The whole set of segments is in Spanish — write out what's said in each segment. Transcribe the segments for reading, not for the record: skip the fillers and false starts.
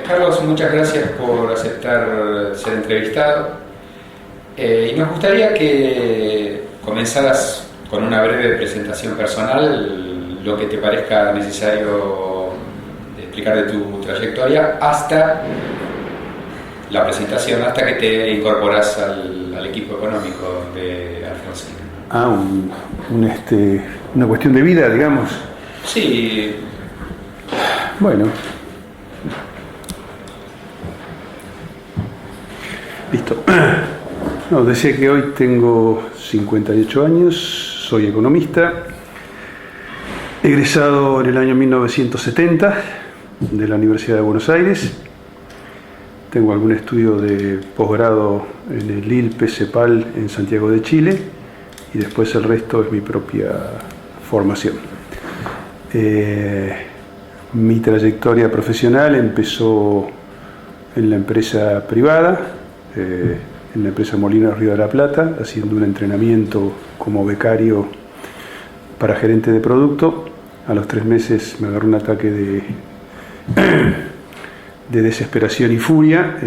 Carlos, muchas gracias por aceptar ser entrevistado. Y nos gustaría que comenzaras con una breve presentación personal, lo que te parezca necesario explicar de tu trayectoria hasta la presentación, hasta que te incorporas al equipo económico de Alfonsín. Una cuestión de vida, digamos. Sí. Bueno. Listo. No, decía que hoy tengo 58 años, soy economista, egresado en el año 1970 de la Universidad de Buenos Aires. Tengo algún estudio de posgrado en el ILPE CEPAL en Santiago de Chile y después el resto es mi propia formación. Mi trayectoria profesional empezó en la empresa privada, en la empresa Molinos Río de la Plata, haciendo un entrenamiento como becario para gerente de producto. A los 3 meses me agarró un ataque de desesperación y furia,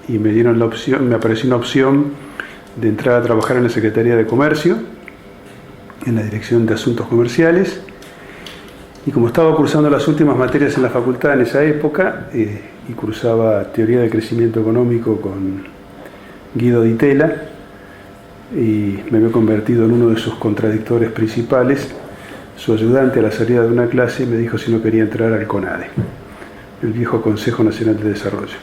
y me dieron la opción, me apareció una opción de entrar a trabajar en la Secretaría de Comercio, en la Dirección de Asuntos Comerciales, y como estaba cursando las últimas materias en la facultad en esa época, y cursaba Teoría de Crecimiento Económico con Guido Di Tella, y me había convertido en uno de sus contradictores principales, su ayudante a la salida de una clase me dijo si no quería entrar al CONADE, el viejo Consejo Nacional de Desarrollo.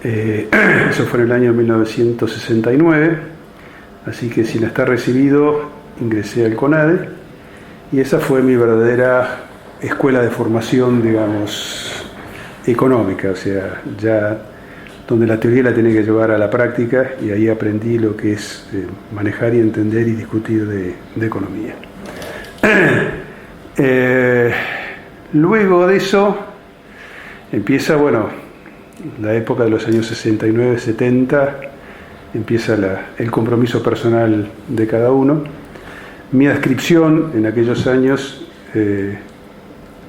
Eso fue en el año 1969, así que sin estar recibido ingresé al CONADE, y esa fue mi verdadera escuela de formación, digamos, económica, o sea, ya donde la teoría la tenía que llevar a la práctica, y ahí aprendí lo que es manejar y entender y discutir de economía. Luego de eso empieza, la época de los años 69-70, empieza el compromiso personal de cada uno. Mi adscripción en aquellos años,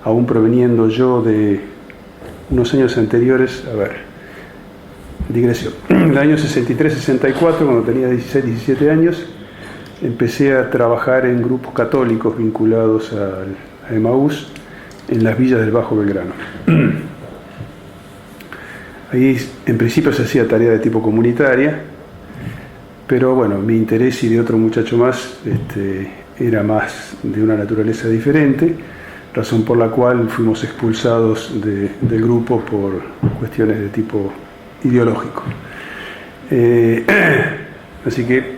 aún proveniendo yo de unos años anteriores, digresión. En el año 63-64, cuando tenía 16-17 años, empecé a trabajar en grupos católicos vinculados a Emaús en las villas del Bajo Belgrano. Ahí en principio se hacía tarea de tipo comunitaria, pero mi interés y de otro muchacho más era más de una naturaleza diferente, razón por la cual fuimos expulsados del grupo por cuestiones de tipo ideológico. Así que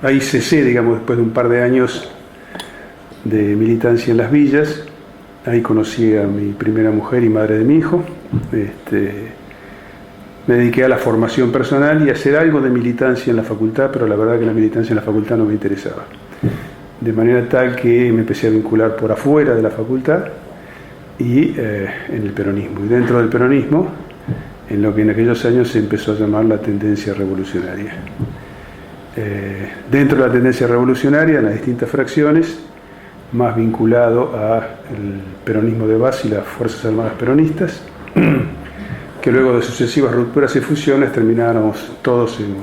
ahí cesé, después de un par de años de militancia en las villas. Ahí conocí a mi primera mujer y madre de mi hijo. Me dediqué a la formación personal y a hacer algo de militancia en la facultad, pero la verdad que la militancia en la facultad no me interesaba. De manera tal que me empecé a vincular por afuera de la facultad y en el peronismo. Y dentro del peronismo, en lo que en aquellos años se empezó a llamar la tendencia revolucionaria. Dentro de la tendencia revolucionaria, en las distintas fracciones, más vinculado al peronismo de base y las Fuerzas Armadas peronistas, que luego de sucesivas rupturas y fusiones termináramos todos en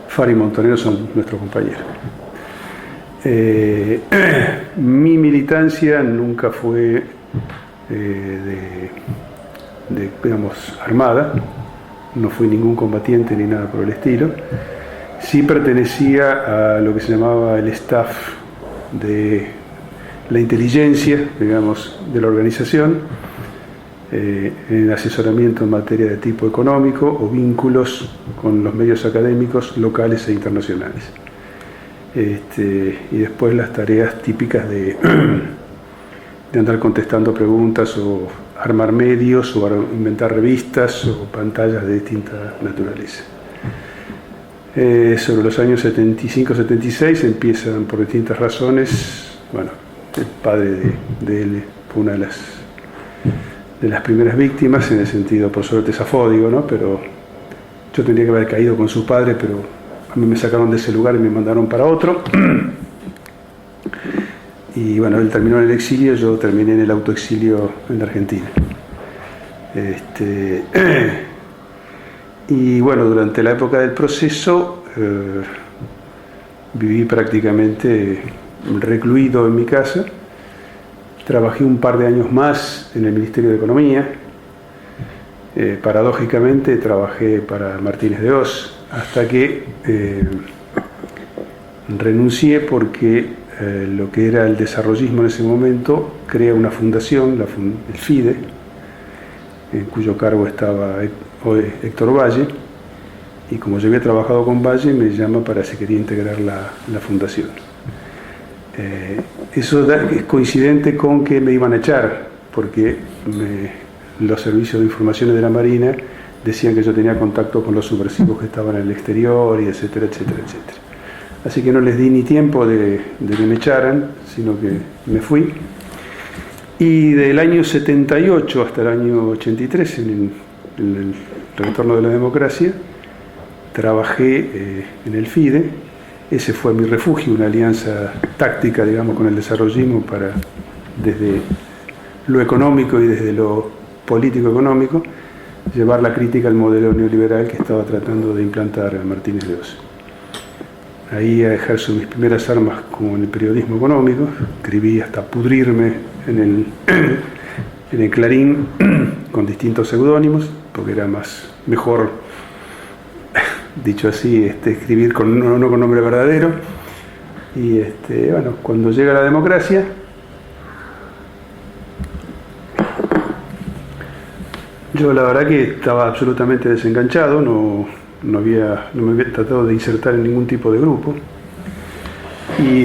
Fari y Montonero, son nuestros compañeros. Mi militancia nunca fue armada, no fui ningún combatiente ni nada por el estilo. Sí pertenecía a lo que se llamaba el staff de la inteligencia, de la organización, en asesoramiento en materia de tipo económico o vínculos con los medios académicos locales e internacionales. Y después las tareas típicas de andar contestando preguntas o armar medios o inventar revistas o pantallas de distinta naturaleza. Sobre los años 75-76 empiezan por distintas razones, el padre de él fue una de las primeras víctimas, en el sentido, por suerte, safódico, ¿no? Pero yo tendría que haber caído con su padre, pero a mí me sacaron de ese lugar y me mandaron para otro. Y él terminó en el exilio, yo terminé en el autoexilio en la Argentina. Y bueno, durante la época del proceso viví prácticamente recluido en mi casa. Trabajé un par de años más en el Ministerio de Economía. Paradójicamente trabajé para Martínez de Hoz hasta que renuncié porque lo que era el desarrollismo en ese momento crea una fundación, el FIDE, en cuyo cargo estaba Héctor Valle, y como yo había trabajado con Valle me llama para si quería integrar la fundación. Eso es coincidente con que me iban a echar, porque los servicios de informaciones de la Marina decían que yo tenía contacto con los subversivos que estaban en el exterior, y etcétera, etcétera, etcétera. Así que no les di ni tiempo de que me echaran, sino que me fui. Y del año 78 hasta el año 83, en el retorno de la democracia, trabajé en el FIDE. Ese fue mi refugio, una alianza táctica, digamos, con el desarrollismo para, desde lo económico y desde lo político-económico, llevar la crítica al modelo neoliberal que estaba tratando de implantar Martínez de Hoz. Ahí ejerzo mis primeras armas como en el periodismo económico. Escribí hasta pudrirme en el Clarín con distintos seudónimos, porque era mejor, dicho así, escribir no con nombre verdadero. Y bueno, cuando llega la democracia, yo la verdad que estaba absolutamente desenganchado, no me había tratado de insertar en ningún tipo de grupo. Y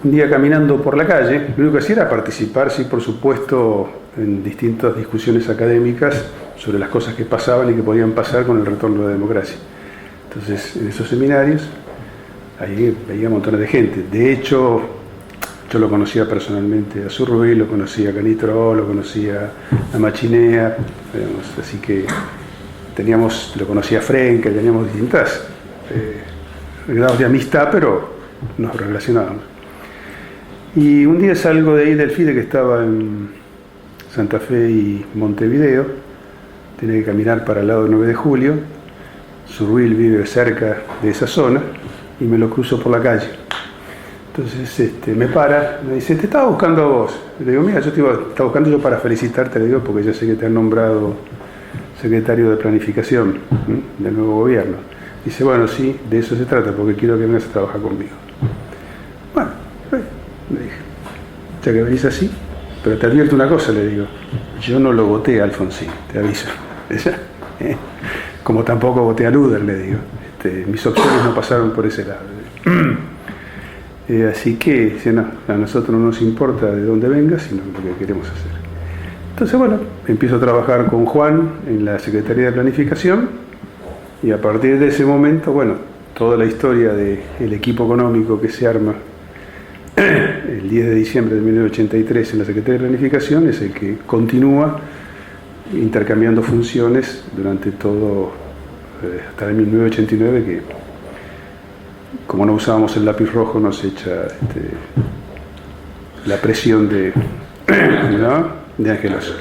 un día caminando por la calle, lo único que hacía era participar, sí, por supuesto, en distintas discusiones académicas sobre las cosas que pasaban y que podían pasar con el retorno de la democracia. Entonces, en esos seminarios, ahí veía un montón de gente. De hecho, yo lo conocía personalmente a Zurruy, lo conocía a Canitró, lo conocía a Machinea, digamos, así que lo conocía a Frenkel, teníamos distintas grados de amistad, pero nos relacionábamos. Y un día salgo de ahí del FIDE, que estaba en Santa Fe y Montevideo, tenía que caminar para el lado del 9 de julio, Zurruy vive cerca de esa zona, y me lo cruzo por la calle. Entonces me para, me dice, te estaba buscando a vos. Le digo, mira, yo te estaba buscando yo para felicitarte, le digo, porque yo sé que te han nombrado secretario de planificación del nuevo gobierno. Dice, bueno, sí, de eso se trata, porque quiero que vengas a trabajar conmigo. Bueno, le dije, ya que venís así, pero te advierto una cosa, le digo, yo no lo voté a Alfonsín, te aviso. Como tampoco voté a Luder, le digo. Mis opciones no pasaron por ese lado. Así que no, a nosotros no nos importa de dónde venga, sino lo que queremos hacer. Entonces, bueno, empiezo a trabajar con Juan en la Secretaría de Planificación, y a partir de ese momento, bueno, toda la historia del equipo económico que se arma el 10 de diciembre de 1983 en la Secretaría de Planificación es el que continúa intercambiando funciones durante todo, hasta el 1989, que como no usábamos el lápiz rojo nos echa la presión de Ángel Ossola.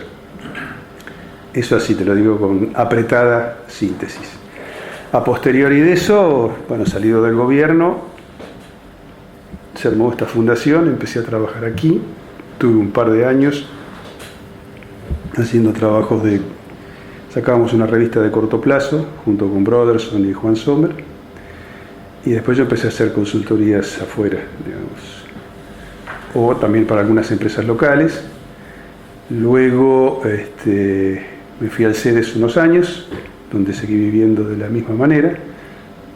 Eso así te lo digo con apretada síntesis. A posteriori de eso, bueno, salido del gobierno, se armó esta fundación, empecé a trabajar aquí, tuve un par de años haciendo trabajos sacábamos una revista de corto plazo junto con Broderson y Juan Sommer, y después yo empecé a hacer consultorías afuera, digamos, o también para algunas empresas locales. Luego me fui al CEDES unos años, donde seguí viviendo de la misma manera,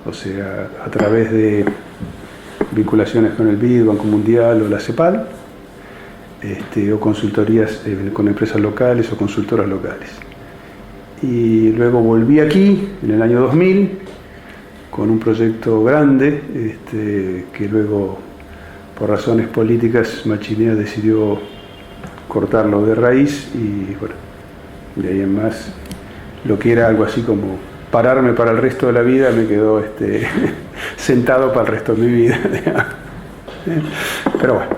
o sea, a través de vinculaciones con el BID, Banco Mundial o la CEPAL, o consultorías con empresas locales o consultoras locales. Y luego volví aquí en el año 2000 con un proyecto grande que luego, por razones políticas, Machinea decidió cortarlo de raíz, y bueno, de ahí en más, lo que era algo así como pararme para el resto de la vida me quedó sentado para el resto de mi vida. Pero bueno,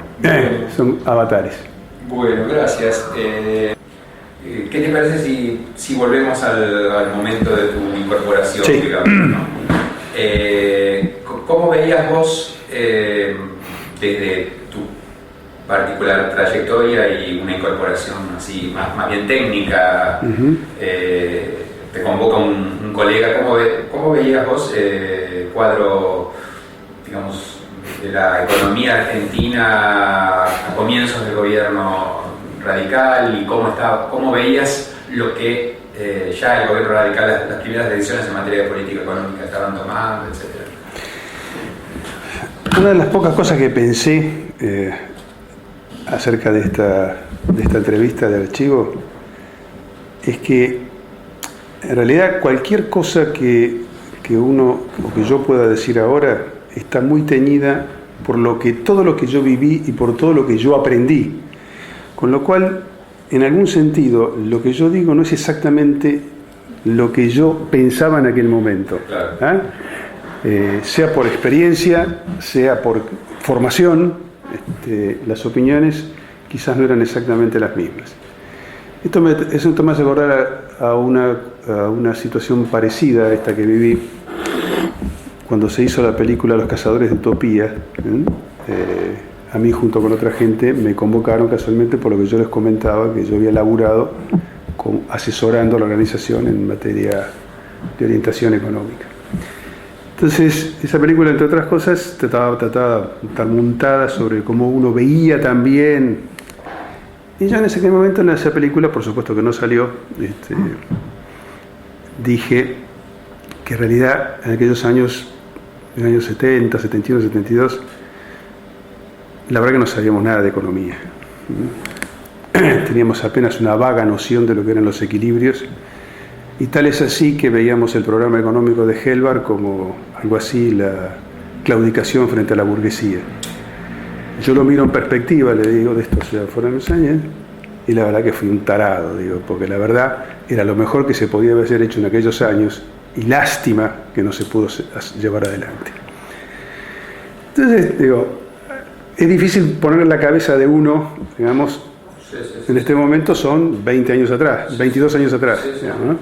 son avatares. Bueno, gracias. ¿Qué te parece si volvemos al momento de tu incorporación, sí, digamos, ¿no? ¿Cómo veías vos, desde tu particular trayectoria y una incorporación así más bien técnica, te convoca un colega, ¿cómo veías vos el cuadro, digamos, de la economía argentina a comienzos del gobierno radical, y cómo veías lo que ya el gobierno radical, las primeras decisiones en materia de política económica estaban tomando, etcétera? Una de las pocas cosas que pensé acerca de esta entrevista de archivo es que en realidad cualquier cosa que uno o que yo pueda decir ahora está muy teñida por todo lo que yo viví y por todo lo que yo aprendí. Con lo cual, en algún sentido, lo que yo digo no es exactamente lo que yo pensaba en aquel momento. Claro. Sea por experiencia, sea por formación, las opiniones quizás no eran exactamente las mismas. Esto me hace acordar a una situación parecida a esta que viví cuando se hizo la película Los Cazadores de Utopía. A mí, junto con otra gente, me convocaron casualmente por lo que yo les comentaba, que yo había laburado asesorando a la organización en materia de orientación económica. Entonces, esa película, entre otras cosas, trataba estar montada sobre cómo uno veía también. Y yo en ese momento, en esa película, por supuesto que no salió, dije que en realidad en aquellos años, en los años 70, 71, 72, la verdad que no sabíamos nada de economía. Teníamos apenas una vaga noción de lo que eran los equilibrios, y tal es así que veíamos el programa económico de Helbar como algo así, la claudicación frente a la burguesía. Yo lo miro en perspectiva, le digo, de esto ya fueron los años, y la verdad que fui un tarado, digo, porque la verdad era lo mejor que se podía haber hecho en aquellos años, y lástima que no se pudo llevar adelante. Entonces, digo, es difícil poner en la cabeza de uno, digamos, en este momento son 20 años atrás, 22 años atrás. Digamos, ¿no?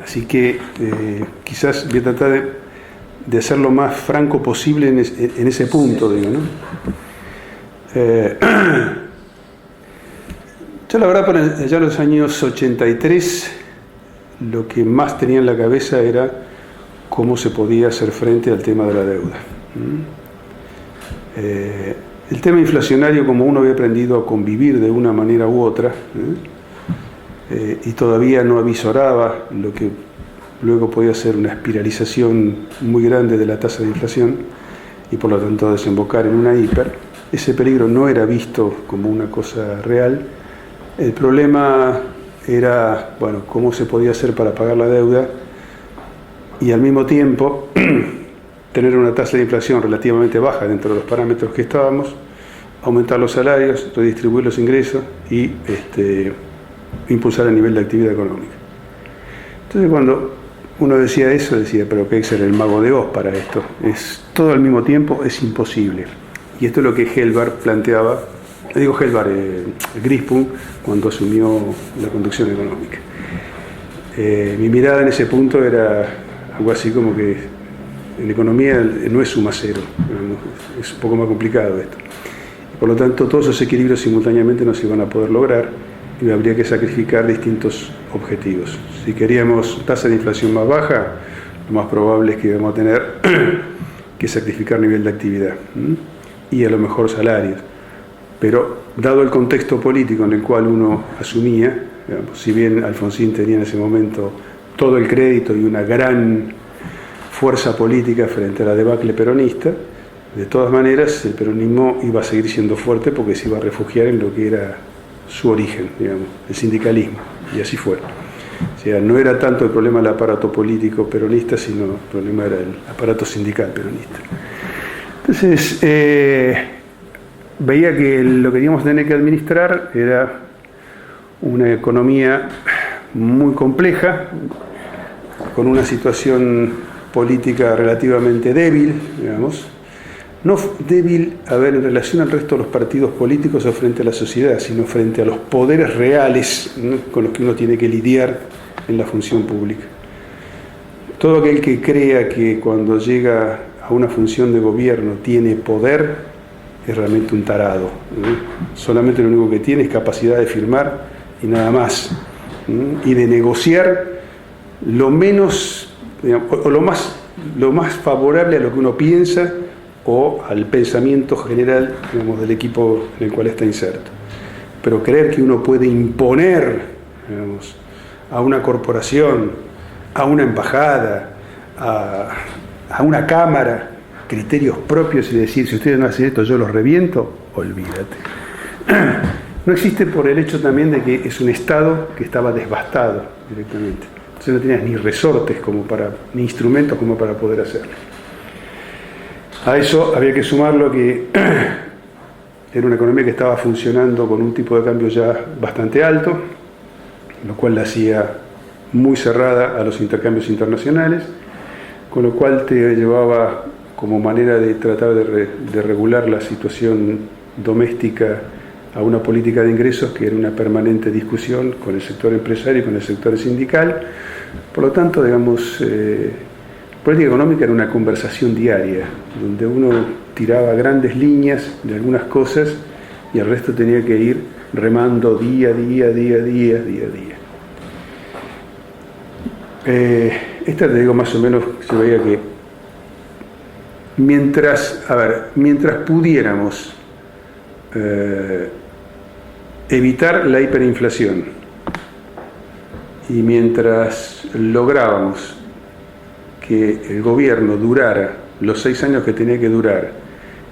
Así que quizás voy a tratar de hacer lo más franco posible en ese punto, digo, ¿no? Yo la verdad, ya en los años 83, lo que más tenía en la cabeza era cómo se podía hacer frente al tema de la deuda. El tema inflacionario, como uno había aprendido a convivir de una manera u otra, y todavía no avisoraba lo que luego podía ser una espiralización muy grande de la tasa de inflación y por lo tanto desembocar en una hiper, ese peligro no era visto como una cosa real. El problema era, bueno, cómo se podía hacer para pagar la deuda y al mismo tiempo tener una tasa de inflación relativamente baja dentro de los parámetros que estábamos, aumentar los salarios, redistribuir los ingresos y impulsar el nivel de actividad económica. Entonces, cuando uno decía eso, decía, pero ¿qué hay que ser el mago de Oz para esto? Es todo al mismo tiempo, es imposible. Y esto es lo que Helbar planteaba, Grispun, cuando asumió la conducción económica. Mi mirada en ese punto era algo así como que en economía no es suma cero, es un poco más complicado esto. Por lo tanto, todos esos equilibrios simultáneamente no se iban a poder lograr y habría que sacrificar distintos objetivos. Si queríamos tasa de inflación más baja, lo más probable es que íbamos a tener que sacrificar nivel de actividad y a lo mejor salarios. Pero dado el contexto político en el cual uno asumía, digamos, si bien Alfonsín tenía en ese momento todo el crédito y una gran fuerza política frente a la debacle peronista, de todas maneras el peronismo iba a seguir siendo fuerte porque se iba a refugiar en lo que era su origen, digamos, el sindicalismo, y así fue. O sea, no era tanto el problema del aparato político peronista, sino el problema era el aparato sindical peronista. Entonces, veía que lo que íbamos a tener que administrar era una economía muy compleja, con una situación política relativamente débil, digamos, no débil, a ver, en relación al resto de los partidos políticos o frente a la sociedad, sino frente a los poderes reales, ¿no?, con los que uno tiene que lidiar en la función pública. Todo aquel que crea que cuando llega a una función de gobierno tiene poder es realmente un tarado, ¿no? Solamente lo único que tiene es capacidad de firmar y nada más, ¿no?, y de negociar lo menos, digamos, o lo más favorable a lo que uno piensa o al pensamiento general, digamos, del equipo en el cual está inserto. Pero creer que uno puede imponer, digamos, a una corporación, a una embajada, a una cámara, criterios propios y decir, si ustedes no hacen esto, yo los reviento, olvídate. No existe por el hecho también de que es un Estado que estaba devastado directamente. Entonces no tenías ni resortes ni instrumentos como para poder hacerlo. A eso había que sumarlo que era una economía que estaba funcionando con un tipo de cambio ya bastante alto, lo cual la hacía muy cerrada a los intercambios internacionales, con lo cual te llevaba como manera de tratar de regular la situación doméstica a una política de ingresos que era una permanente discusión con el sector empresario y con el sector sindical. Por lo tanto, digamos, política económica era una conversación diaria, donde uno tiraba grandes líneas de algunas cosas y el resto tenía que ir remando día a día. Esta te digo más o menos, se veía que mientras pudiéramos evitar la hiperinflación y mientras lográbamos que el gobierno durara los 6 años que tenía que durar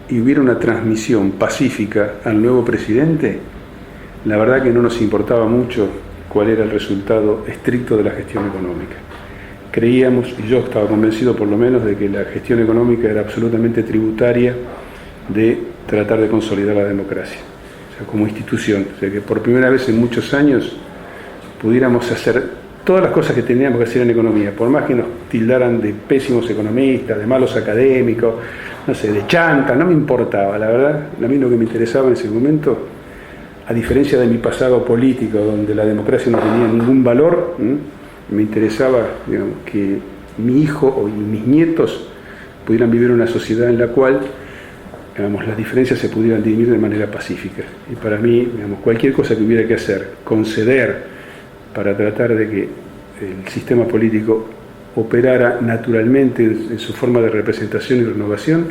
y hubiera una transmisión pacífica al nuevo presidente, la verdad que no nos importaba mucho cuál era el resultado estricto de la gestión económica. Creíamos, y yo estaba convencido por lo menos, de que la gestión económica era absolutamente tributaria de tratar de consolidar la democracia, o sea, como institución. O sea, que por primera vez en muchos años pudiéramos hacer todas las cosas que teníamos que hacer en economía, por más que nos tildaran de pésimos economistas, de malos académicos, no sé, de chanta, no me importaba, la verdad. A mí lo que me interesaba en ese momento, a diferencia de mi pasado político, donde la democracia no tenía ningún valor, me interesaba, digamos, que mi hijo y mis nietos pudieran vivir en una sociedad en la cual, digamos, las diferencias se pudieran dirimir de manera pacífica. Y para mí, digamos, cualquier cosa que hubiera que hacer, conceder para tratar de que el sistema político operara naturalmente en su forma de representación y renovación,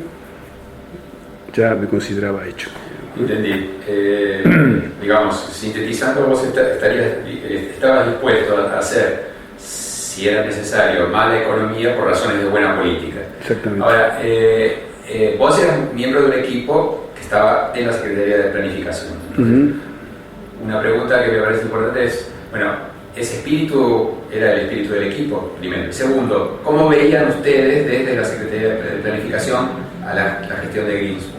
ya me consideraba hecho. Entendí. Digamos, sintetizando, vos estabas dispuesto a hacer, si era necesario, mala economía por razones de buena política. Exactamente. Ahora, vos eras miembro de un equipo que estaba en la Secretaría de Planificación. Una pregunta que me parece importante es, bueno, ¿ese espíritu era el espíritu del equipo? Primero. Segundo, ¿cómo veían ustedes desde la Secretaría de Planificación a la gestión de Greenspan?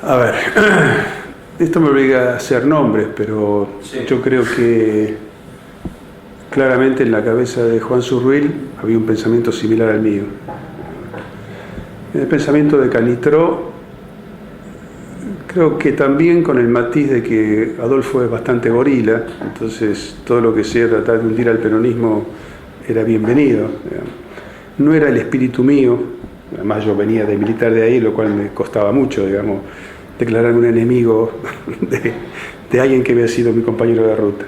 A ver, esto me obliga a hacer nombres, pero sí, yo creo que claramente en la cabeza de Juan Surruil había un pensamiento similar al mío. El pensamiento de Canitró, creo que también con el matiz de que Adolfo es bastante gorila, entonces todo lo que sea tratar de hundir al peronismo era bienvenido. No era el espíritu mío, además yo venía de militar de ahí, lo cual me costaba mucho, digamos, declarar un enemigo de alguien que había sido mi compañero de ruta.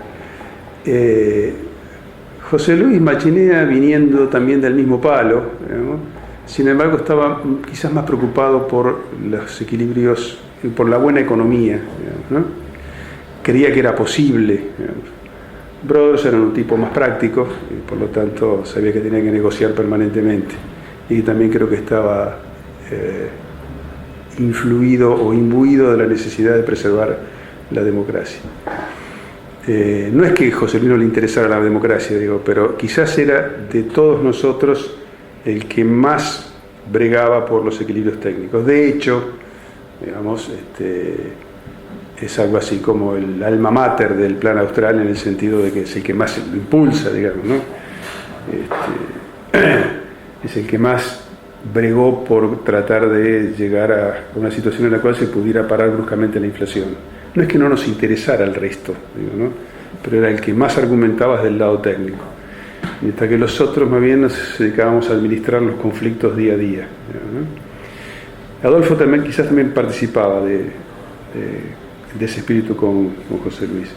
José Luis Machinea, viniendo también del mismo palo, digamos, sin embargo estaba quizás más preocupado por los equilibrios, por la buena economía, digamos, ¿no? Creía que era posible, digamos. Brothers era un tipo más práctico y por lo tanto sabía que tenía que negociar permanentemente, y también creo que estaba influido o imbuido de la necesidad de preservar la democracia. No es que José Luis no le interesara la democracia, digo, pero quizás era de todos nosotros el que más bregaba por los equilibrios técnicos. De hecho, digamos, es algo así como el alma mater del plan austral, en el sentido de que es el que más lo impulsa, digamos, ¿no? Es el que más bregó por tratar de llegar a una situación en la cual se pudiera parar bruscamente la inflación. No es que no nos interesara el resto, digo, ¿no? Pero era el que más argumentaba desde el lado técnico. Mientras que los otros más bien nos dedicábamos a administrar los conflictos día a día, ¿no? Adolfo también, quizás también participaba de ese espíritu con José Luis.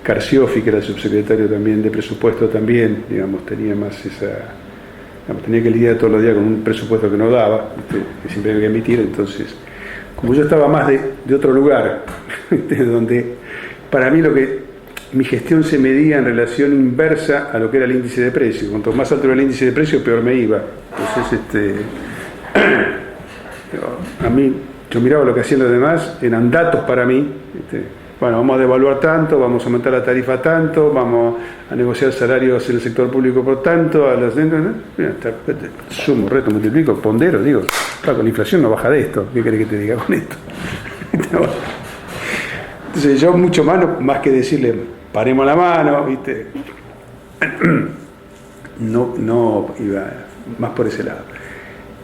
Carciofi, que era el subsecretario también de presupuesto, también, digamos, tenía más tenía que lidiar todos los días con un presupuesto que no daba, que siempre había que emitir. Entonces, como yo estaba más de otro lugar, donde para mí mi gestión se medía en relación inversa a lo que era el índice de precio. Cuanto más alto era el índice de precio, peor me iba. Entonces, a mí, yo miraba lo que hacían los demás, eran datos para mí. Bueno, vamos a devaluar tanto, vamos a aumentar la tarifa tanto, vamos a negociar salarios en el sector público por tanto, sumo, reto, multiplico, pondero, digo, claro, con la inflación no baja de esto, ¿qué querés que te diga con esto? Entonces yo mucho más que decirle, paremos la mano, ¿viste? No iba más por ese lado.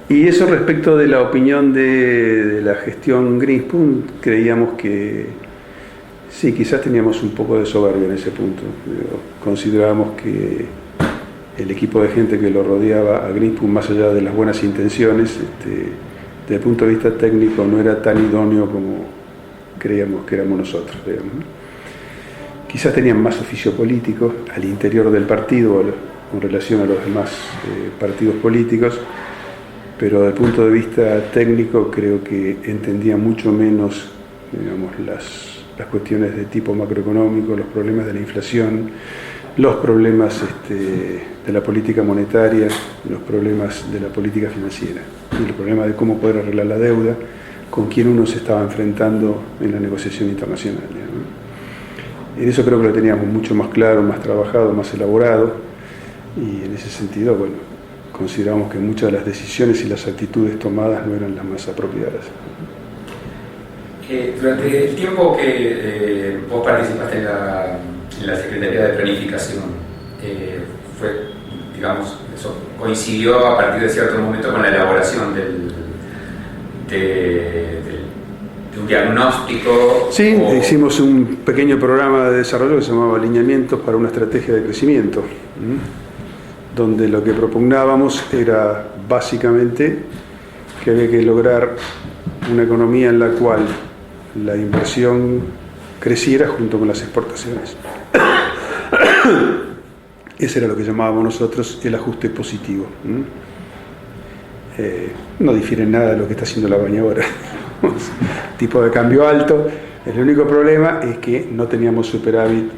Y eso respecto de la opinión de la gestión Greenspoon, creíamos que sí, quizás teníamos un poco de soberbia en ese punto. Considerábamos que el equipo de gente que lo rodeaba a Greenspoon, más allá de las buenas intenciones, desde el punto de vista técnico no era tan idóneo como creíamos que éramos nosotros, digamos, ¿no? Quizás tenían más oficio político al interior del partido con relación a los demás partidos políticos, pero desde el punto de vista técnico creo que entendían mucho menos, digamos, las cuestiones de tipo macroeconómico, los problemas de la inflación, los problemas de la política monetaria, los problemas de la política financiera, y los problemas de cómo poder arreglar la deuda, con quién uno se estaba enfrentando en la negociación internacional, ¿no? En eso creo que lo teníamos mucho más claro, más trabajado, más elaborado, y en ese sentido, bueno, consideramos que muchas de las decisiones y las actitudes tomadas no eran las más apropiadas. Durante el tiempo que vos participaste en la Secretaría de Planificación, eso coincidió a partir de cierto momento con la elaboración de un diagnóstico. Sí, hicimos un pequeño programa de desarrollo que se llamaba Alineamientos para una estrategia de crecimiento, donde lo que propugnábamos era básicamente que había que lograr una economía en la cual la inversión creciera junto con las exportaciones. Ese era lo que llamábamos nosotros el ajuste positivo. No difiere en nada de lo que está haciendo la Baña ahora. Tipo de cambio alto. El único problema es que no teníamos superávit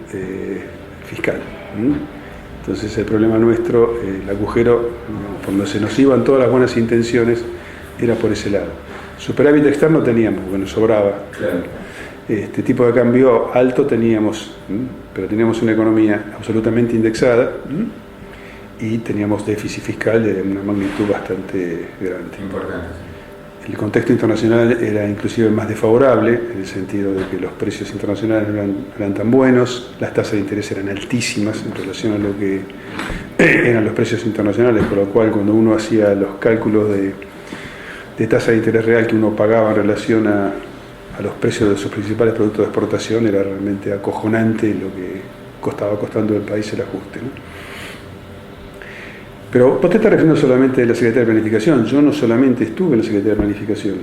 fiscal. Entonces el problema nuestro, el agujero, por donde se nos iban todas las buenas intenciones, era por ese lado. Superávit externo teníamos, porque nos sobraba. Claro. Tipo de cambio alto teníamos, pero teníamos una economía absolutamente indexada y teníamos déficit fiscal de una magnitud bastante grande. Importante. El contexto internacional era inclusive más desfavorable, en el sentido de que los precios internacionales no eran tan buenos, las tasas de interés eran altísimas en relación a lo que eran los precios internacionales, con lo cual cuando uno hacía los cálculos de tasa de interés real que uno pagaba en relación a los precios de sus principales productos de exportación, era realmente acojonante lo que estaba costando al país el ajuste, ¿no? Pero vos te estás refiriendo solamente a la Secretaría de Planificación. Yo no solamente estuve en la Secretaría de Planificación.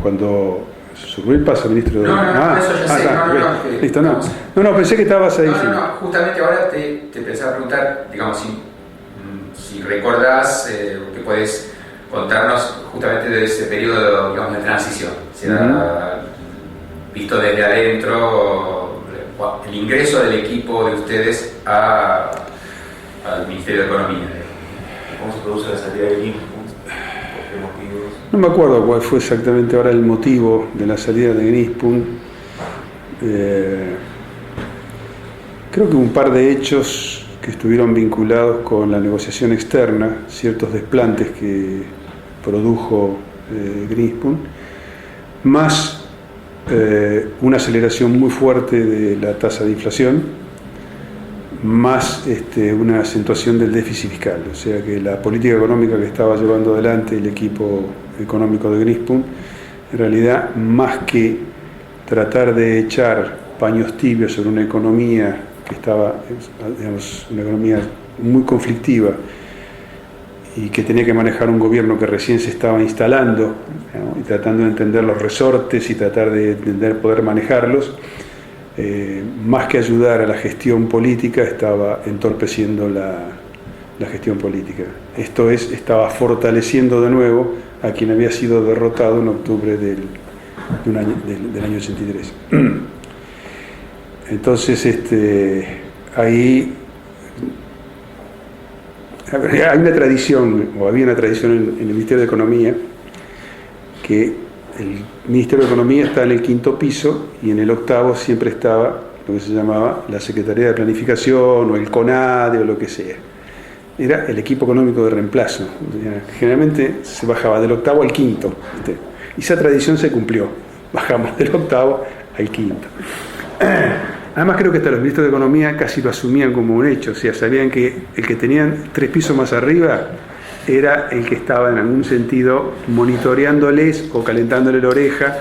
Cuando Surruel pasa ministro de... eso ya sé. Listo, no, pensé que estabas ahí. Justamente ahora te pensaba preguntar, digamos, si recordás que puedes contarnos justamente de ese periodo, digamos, de transición. Si era visto desde adentro, el ingreso del equipo de ustedes al Ministerio de Economía. ¿Cómo se produce la salida del Greenspoon? ¿Por qué motivos? No me acuerdo cuál fue exactamente ahora el motivo de la salida de Greenspoon. Creo que un par de hechos que estuvieron vinculados con la negociación externa, ciertos desplantes que produjo Greenspoon, más una aceleración muy fuerte de la tasa de inflación, más una acentuación del déficit fiscal. O sea que la política económica que estaba llevando adelante el equipo económico de Grinspoon, en realidad, más que tratar de echar paños tibios sobre una economía que estaba, digamos, una economía muy conflictiva y que tenía que manejar un gobierno que recién se estaba instalando, ¿no? Y tratando de entender los resortes y tratar de entender, poder manejarlos, más que ayudar a la gestión política, estaba entorpeciendo la gestión política. Esto es, estaba fortaleciendo de nuevo a quien había sido derrotado en octubre del año 83. Entonces, ahí hay una tradición, o había una tradición en el Ministerio de Economía, que el Ministerio de Economía está en el 5º piso y en el 8º siempre estaba lo que se llamaba la Secretaría de Planificación o el CONADE o lo que sea. Era el equipo económico de reemplazo. Generalmente se bajaba del 8º al 5º. Y esa tradición se cumplió. Bajamos del 8º al 5º. Además creo que hasta los ministros de Economía casi lo asumían como un hecho. O sea, sabían que el que tenían 3 pisos más arriba era el que estaba en algún sentido monitoreándoles o calentándole la oreja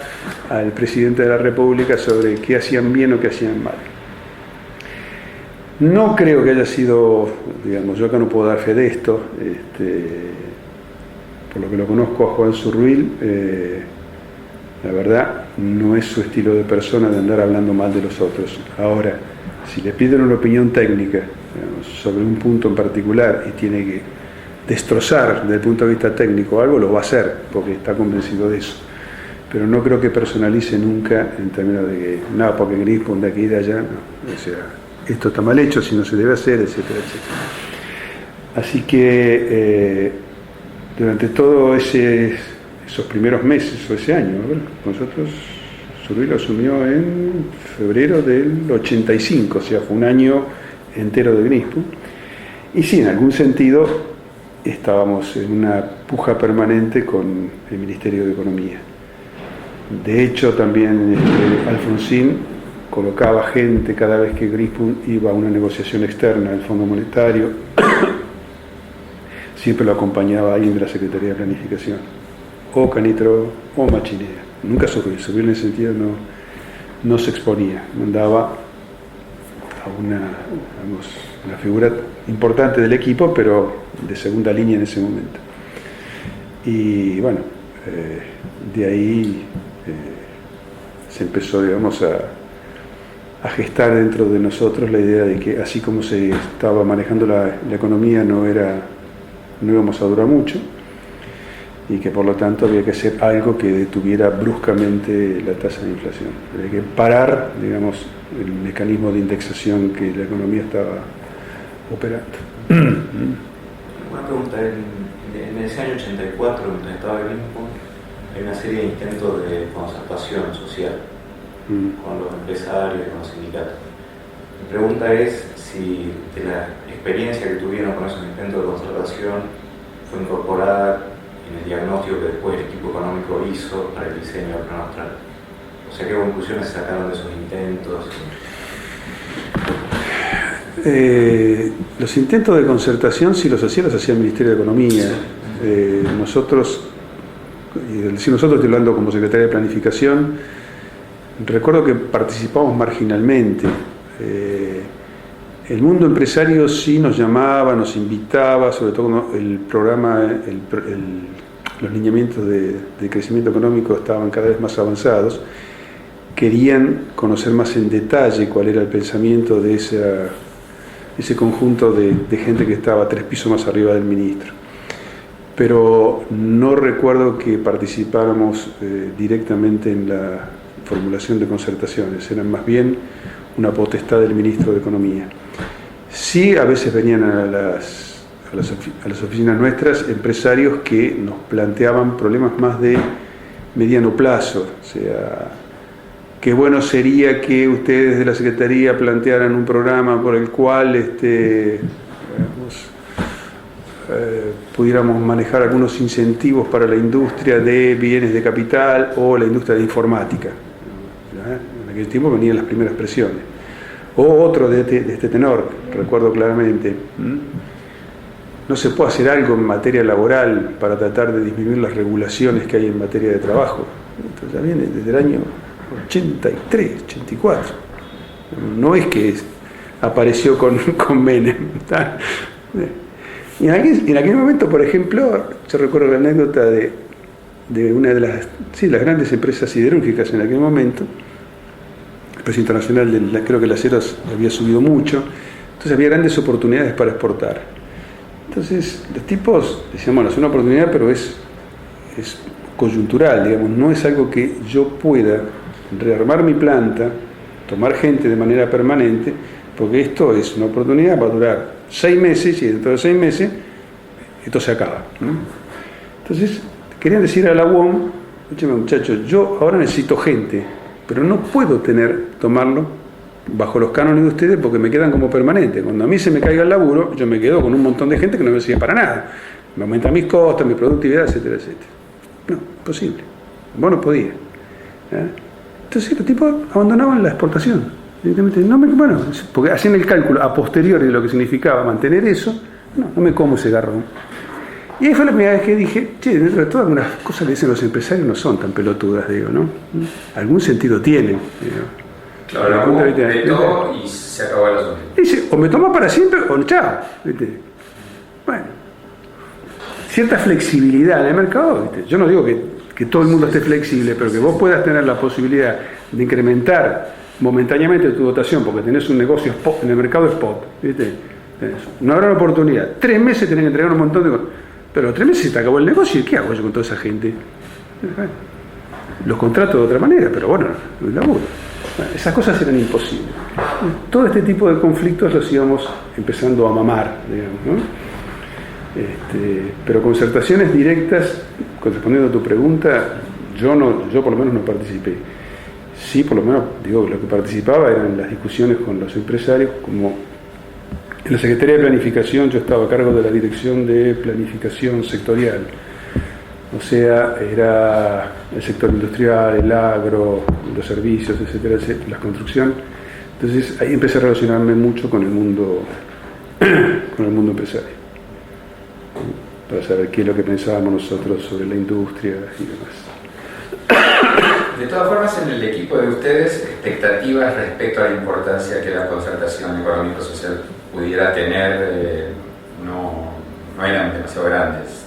al presidente de la República sobre qué hacían bien o qué hacían mal. No creo que haya sido, digamos, yo acá no puedo dar fe de esto, por lo que lo conozco a Juan Zurbil, la verdad no es su estilo de persona de andar hablando mal de los otros. Ahora, si le piden una opinión técnica, digamos, sobre un punto en particular y tiene que destrozar desde el punto de vista técnico algo, lo va a hacer porque está convencido de eso, pero no creo que personalice nunca en términos de que no, porque Grinspoon de aquí y de allá, no. O sea, esto está mal hecho, si no se debe hacer, etcétera, etcétera. Así que durante todos esos primeros meses o ese año, ¿no? Nosotros, Zurbil lo asumió en febrero del 85, o sea, fue un año entero de Grinspoon, y sí, en algún sentido estábamos en una puja permanente con el Ministerio de Economía. De hecho, también Alfonsín colocaba gente cada vez que Grinspoon iba a una negociación externa del Fondo Monetario, siempre lo acompañaba alguien de la Secretaría de Planificación, o Canitro o Machinera. Nunca Zurbil en ese sentido no se exponía, mandaba a una figura importante del equipo, pero de segunda línea en ese momento. Y bueno, de ahí se empezó, digamos, a gestar dentro de nosotros la idea de que así como se estaba manejando la economía no íbamos a durar mucho y que por lo tanto había que hacer algo que detuviera bruscamente la tasa de inflación. Había que parar, digamos, el mecanismo de indexación que la economía estaba operando. Una pregunta, en ese año 84, donde estaba Grinspoon, hay una serie de intentos de concertación social con los empresarios y con los sindicatos. Mi pregunta es si de la experiencia que tuvieron con esos intentos de concertación fue incorporada en el diagnóstico que después el equipo económico hizo para el diseño del Plan Austral. O sea, ¿qué conclusiones sacaron de esos intentos? Los intentos de concertación, si los hacía el Ministerio de Economía. Nosotros, y decir nosotros, estoy hablando como secretaria de Planificación, recuerdo que participamos marginalmente. El mundo empresario sí nos llamaba, nos invitaba, sobre todo cuando el programa, los lineamientos de crecimiento económico estaban cada vez más avanzados. Querían conocer más en detalle cuál era el pensamiento de ese conjunto de gente que estaba 3 pisos más arriba del ministro. Pero no recuerdo que participáramos directamente en la formulación de concertaciones, eran más bien una potestad del ministro de Economía. Sí, a veces venían a las oficinas nuestras empresarios que nos planteaban problemas más de mediano plazo, o sea, qué bueno sería que ustedes de la Secretaría plantearan un programa por el cual pudiéramos manejar algunos incentivos para la industria de bienes de capital o la industria de informática. En aquel tiempo venían las primeras presiones. O otro de este tenor, recuerdo claramente. No se puede hacer algo en materia laboral para tratar de disminuir las regulaciones que hay en materia de trabajo. Esto ya viene desde el año 83, 84. No es que apareció con Menem. Y en aquel momento, por ejemplo, yo recuerdo la anécdota de una de las grandes empresas siderúrgicas en aquel momento. El precio internacional, creo que el acero había subido mucho, entonces había grandes oportunidades para exportar. Entonces los tipos decían, bueno, es una oportunidad, pero es coyuntural, digamos, no es algo que yo pueda rearmar mi planta, tomar gente de manera permanente, porque esto es una oportunidad, va a durar 6 meses y dentro de 6 meses esto se acaba, ¿no? Entonces querían decir a la UOM, escúcheme muchachos, yo ahora necesito gente, pero no puedo tomarlo bajo los cánones de ustedes porque me quedan como permanentes. Cuando a mí se me caiga el laburo, yo me quedo con un montón de gente que no me sirve para nada. Me aumentan mis costos, mi productividad, etcétera, etcétera. No, imposible. Vos no podías. Entonces los tipos abandonaban la exportación. Bueno, porque hacían el cálculo a posteriori de lo que significaba mantener eso. No me como ese garrón. Y ahí fue la primera vez que dije, che, dentro de todas algunas cosas que dicen los empresarios no son tan pelotudas, digo, ¿no? Algún sentido tienen, digo. Claro, de todo y se acabó el asunto. Dice, o me toma para siempre o chao, ¿viste? Bueno, cierta flexibilidad en el mercado, ¿viste? Yo no digo que todo el mundo esté flexible, pero que vos puedas tener la posibilidad de incrementar momentáneamente tu dotación porque tenés un negocio spot, en el mercado spot, ¿viste? Una gran oportunidad. 3 meses tenés que entregar un montón de cosas. Pero 3 meses se te acabó el negocio, ¿y qué hago yo con toda esa gente? Los contrato de otra manera, pero bueno, el laburo. Esas cosas eran imposibles. Todo este tipo de conflictos los íbamos empezando a mamar, digamos, ¿no? Pero concertaciones directas, respondiendo a tu pregunta, yo por lo menos no participé. Sí, por lo menos, digo, lo que participaba eran las discusiones con los empresarios, como en la Secretaría de Planificación yo estaba a cargo de la Dirección de Planificación Sectorial. O sea, era el sector industrial, el agro, los servicios, etcétera, etcétera, la construcción. Entonces ahí empecé a relacionarme mucho con el mundo empresario, para saber qué es lo que pensábamos nosotros sobre la industria y demás. De todas formas, en el equipo de ustedes, expectativas respecto a la importancia que la concertación económico-social pudiera tener no eran demasiado grandes.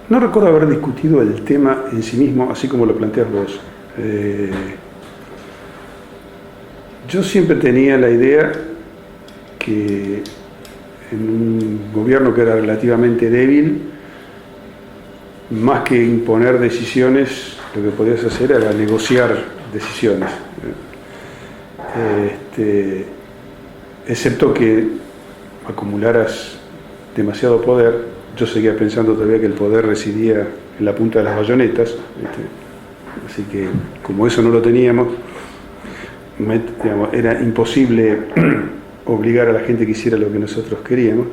No recuerdo haber discutido el tema en sí mismo, así como lo planteas vos. Yo siempre tenía la idea que en un gobierno que era relativamente débil, más que imponer decisiones, lo que podías hacer era negociar decisiones. Excepto que acumularas demasiado poder, yo seguía pensando todavía que el poder residía en la punta de las bayonetas, así que como eso no lo teníamos, era imposible obligar a la gente que hiciera lo que nosotros queríamos,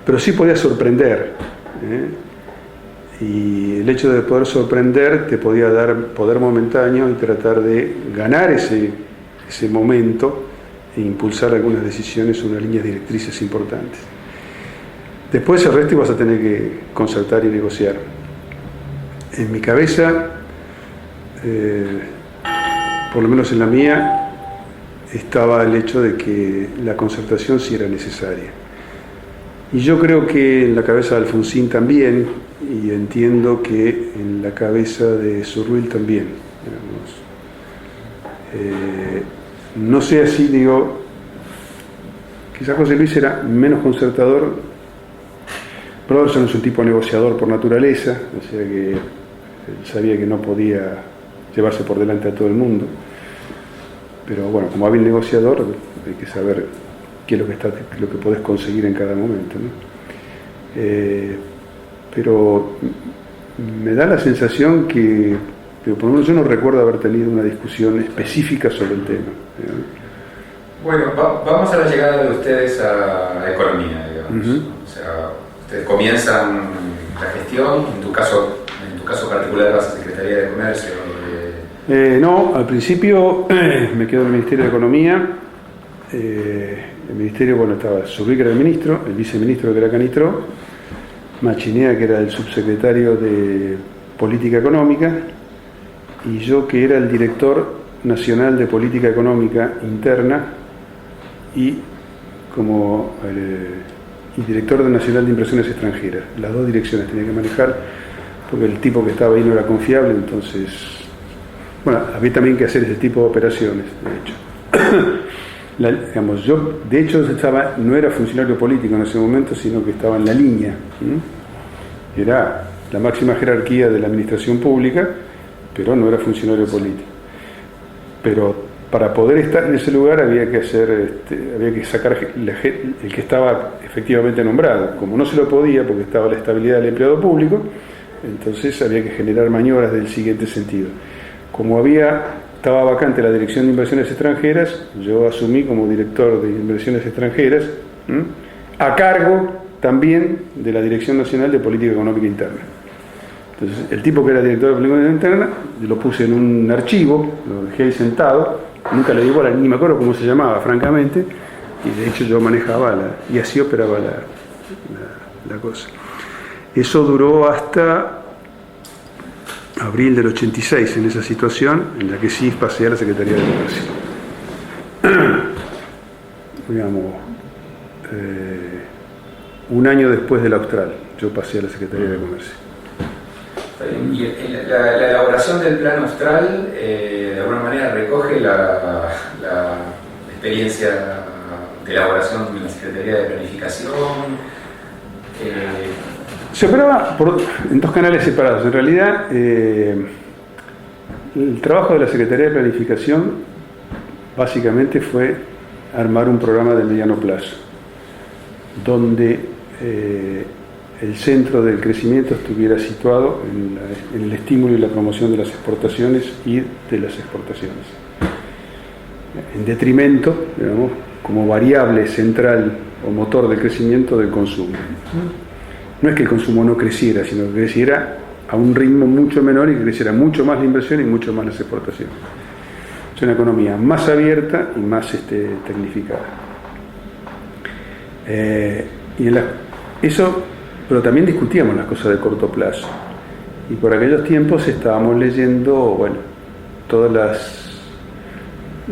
pero sí podía sorprender, y el hecho de poder sorprender te podía dar poder momentáneo y tratar de ganar ese momento e impulsar algunas decisiones o unas líneas directrices importantes. Después el resto ibas a tener que concertar y negociar. En mi cabeza, por lo menos en la mía, estaba el hecho de que la concertación sí era necesaria. Y yo creo que en la cabeza de Alfonsín también, y entiendo que en la cabeza de Surruil también. No sé así, digo, quizás José Luis era menos concertador. Robertson es un tipo negociador por naturaleza, o sea que él sabía que no podía llevarse por delante a todo el mundo. Pero bueno, como hábil negociador hay que saber qué es lo que podés conseguir en cada momento, ¿no? Pero me da la sensación que por lo menos yo no recuerdo haber tenido una discusión específica sobre el tema. Bueno, vamos a la llegada de ustedes a la economía, digamos. O sea, comienzan la gestión, en tu caso particular vas a Secretaría de Comercio. No, al principio me quedo en el Ministerio de Economía. El ministerio, bueno, estaba Surri, que era el ministro, el viceministro, que era Canitró, Machinea, que era el subsecretario de Política Económica, y yo, que era el director nacional de Política Económica Interna y director nacional de Inversiones Extranjeras. Las dos direcciones tenía que manejar, porque el tipo que estaba ahí no era confiable, entonces, bueno, había también que hacer ese tipo de operaciones, de hecho. Yo, de hecho, no era funcionario político en ese momento, sino que estaba en la línea. Era la máxima jerarquía de la administración pública, pero no era funcionario político. Pero para poder estar en ese lugar había que sacar el que estaba efectivamente nombrado. Como no se lo podía, porque estaba la estabilidad del empleado público, entonces había que generar maniobras del siguiente sentido. Como estaba vacante la Dirección de Inversiones Extranjeras, yo asumí como director de Inversiones Extranjeras, a cargo también de la Dirección Nacional de Política Económica Interna. Entonces, el tipo que era director de Política Económica Interna, lo puse en un archivo, lo dejé ahí sentado, nunca le di bola, ni me acuerdo cómo se llamaba, francamente, y de hecho yo manejaba y así operaba la cosa. Eso duró hasta abril del 86, en esa situación en la que sí pasé a la Secretaría de Comercio. Digamos, un año después del Austral, yo pasé a la Secretaría de Comercio. Y la elaboración del plan Austral, de alguna manera, recoge la experiencia de elaboración de la Secretaría de Planificación. Se operaba en dos canales separados. En realidad, el trabajo de la Secretaría de Planificación básicamente fue armar un programa de mediano plazo, donde el centro del crecimiento estuviera situado en el estímulo y la promoción de las exportaciones y de las exportaciones, en detrimento, digamos, como variable central o motor de crecimiento del consumo. No es que el consumo no creciera, sino que creciera a un ritmo mucho menor y que creciera mucho más la inversión y mucho más las exportaciones. Es una economía más abierta y más tecnificada. Pero también discutíamos las cosas de corto plazo. Y por aquellos tiempos estábamos leyendo, todos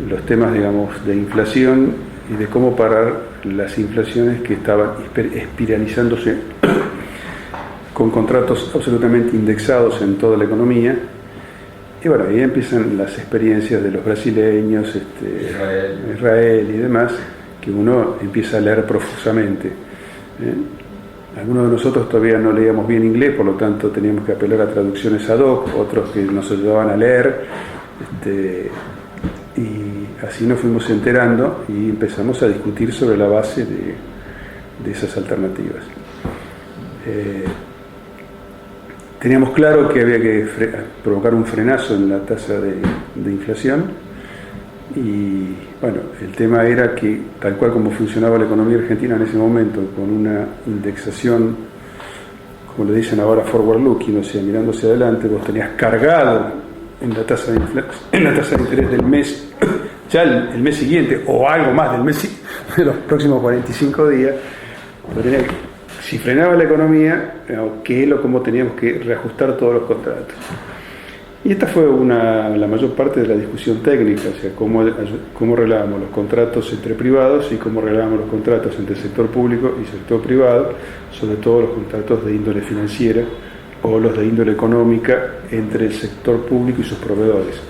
los temas, digamos, de inflación y de cómo parar las inflaciones que estaban espiralizándose con contratos absolutamente indexados en toda la economía. Y ahí empiezan las experiencias de los brasileños, Israel y demás, que uno empieza a leer profusamente. Algunos de nosotros todavía no leíamos bien inglés, por lo tanto teníamos que apelar a traducciones ad hoc, otros que nos ayudaban a leer, y así nos fuimos enterando y empezamos a discutir sobre la base de esas alternativas. Teníamos claro que había que provocar un frenazo en la tasa de inflación, y el tema era que, tal cual como funcionaba la economía argentina en ese momento, con una indexación, como le dicen ahora, forward looking, o sea, mirando hacia adelante, vos tenías cargado en la tasa de interés del mes, ya el mes siguiente, o algo más del mes de los próximos 45 días, si frenaba la economía, qué es cómo teníamos que reajustar todos los contratos. Y esta fue la mayor parte de la discusión técnica, o sea, cómo arreglábamos los contratos entre privados y cómo arreglábamos los contratos entre el sector público y sector privado, sobre todo los contratos de índole financiera o los de índole económica entre el sector público y sus proveedores.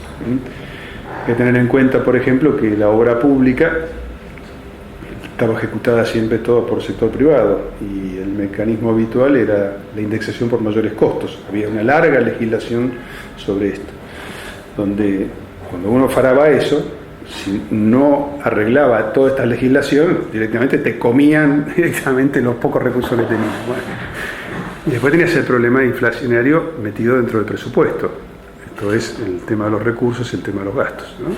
Hay que tener en cuenta, por ejemplo, que la obra pública estaba ejecutada siempre todo por sector privado, y el mecanismo habitual era la indexación por mayores costos. Había una larga legislación sobre esto, donde cuando uno faraba eso, si no arreglaba toda esta legislación, directamente te comían directamente los pocos recursos que tenías. Y después tenías el problema inflacionario metido dentro del presupuesto. Esto es el tema de los recursos y el tema de los gastos, ¿no?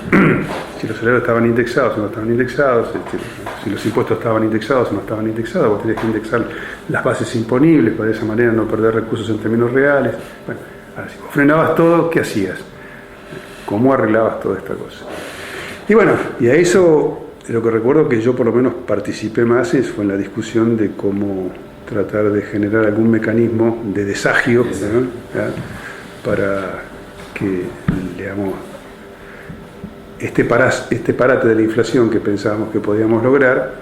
Si los salarios estaban indexados o no estaban indexados, etc. si los impuestos estaban indexados o no estaban indexados, vos tenías que indexar las bases imponibles para de esa manera no perder recursos en términos reales. Bueno, ahora si vos frenabas todo, ¿qué hacías? ¿Cómo arreglabas toda esta cosa? Y bueno, y a eso lo que recuerdo que yo por lo menos participé más fue en la discusión de cómo tratar de generar algún mecanismo de desagio, ¿no? Para que, digamos, este parate de la inflación que pensábamos que podíamos lograr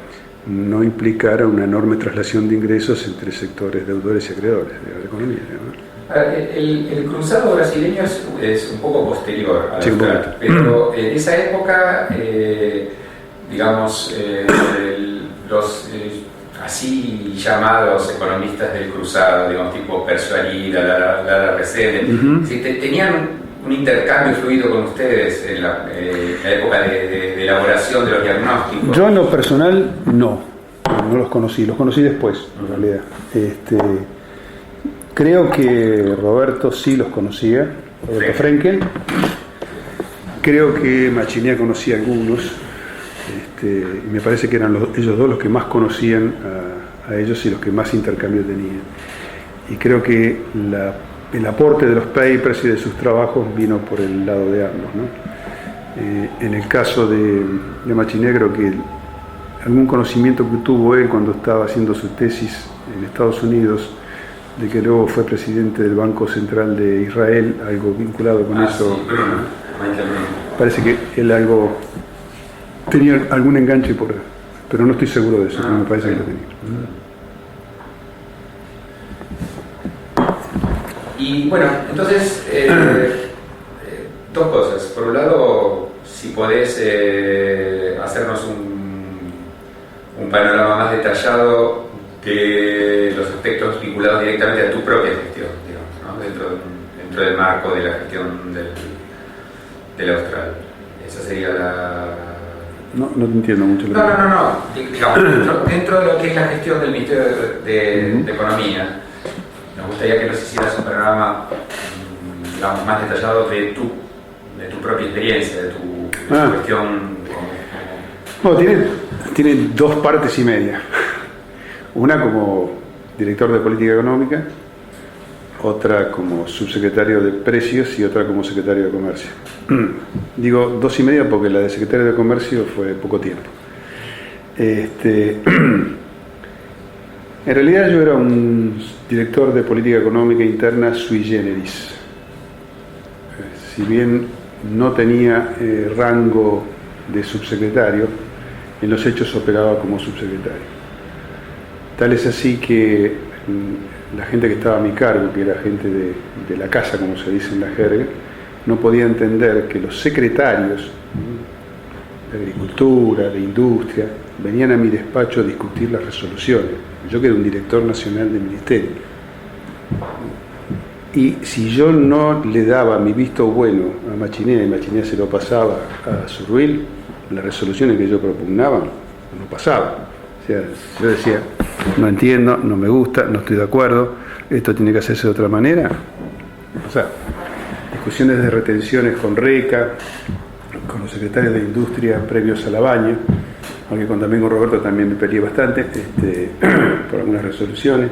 no implicara una enorme traslación de ingresos entre sectores deudores y acreedores de la economía, ¿no? El cruzado brasileño es un poco posterior al sí, austral, pero en esa época, digamos, los así llamados economistas del cruzado, digamos, tipo Persuadida, la RCD, tenían un intercambio fluido con ustedes en la época de elaboración de los diagnósticos. Yo en lo personal no los conocí después, en realidad. Creo que Roberto sí los conocía, Roberto Frenkel. Creo que Machinea conocía algunos. Me parece que eran ellos dos los que más conocían a ellos y los que más intercambio tenían. Y creo que el aporte de los papers y de sus trabajos vino por el lado de ambos, ¿no? En el caso de Machinea, creo que algún conocimiento que tuvo él cuando estaba haciendo su tesis en Estados Unidos, de que luego fue presidente del Banco Central de Israel, algo vinculado con eso. Sí, parece que él tenía algún enganche pero no estoy seguro de eso, pero me parece que lo tenía. Y bueno, entonces, dos cosas. Por un lado, si podés hacernos un panorama más detallado de los aspectos vinculados directamente a tu propia gestión, digamos, ¿no? dentro del marco de la gestión del austral. Esa sería la... No te entiendo mucho. No. Digamos, dentro de lo que es la gestión del Ministerio de Economía, nos gustaría que nos hicieras un panorama, digamos, más detallado de tu propia experiencia, de tu gestión. No, tiene dos partes y media. Una como director de política económica, otra como subsecretario de precios y otra como secretario de comercio. Digo 2,5 porque la de secretario de comercio fue poco tiempo. En realidad yo era un director de política económica interna sui generis. Si bien no tenía rango de subsecretario, en los hechos operaba como subsecretario. Tal es así que la gente que estaba a mi cargo, que era gente de la casa, como se dice en la jerga, no podía entender que los secretarios de Agricultura, de Industria, venían a mi despacho a discutir las resoluciones. Yo que era un director nacional del ministerio. Y si yo no le daba mi visto bueno a Machinea y Machinea se lo pasaba a Zurbuil, las resoluciones que yo propugnaba no pasaban. O sea, yo decía, no entiendo, no me gusta, no estoy de acuerdo, esto tiene que hacerse de otra manera. O sea, discusiones de retenciones con RECA, con los secretarios de Industria previos a la baña, aunque también con Roberto también me peleé bastante por algunas resoluciones,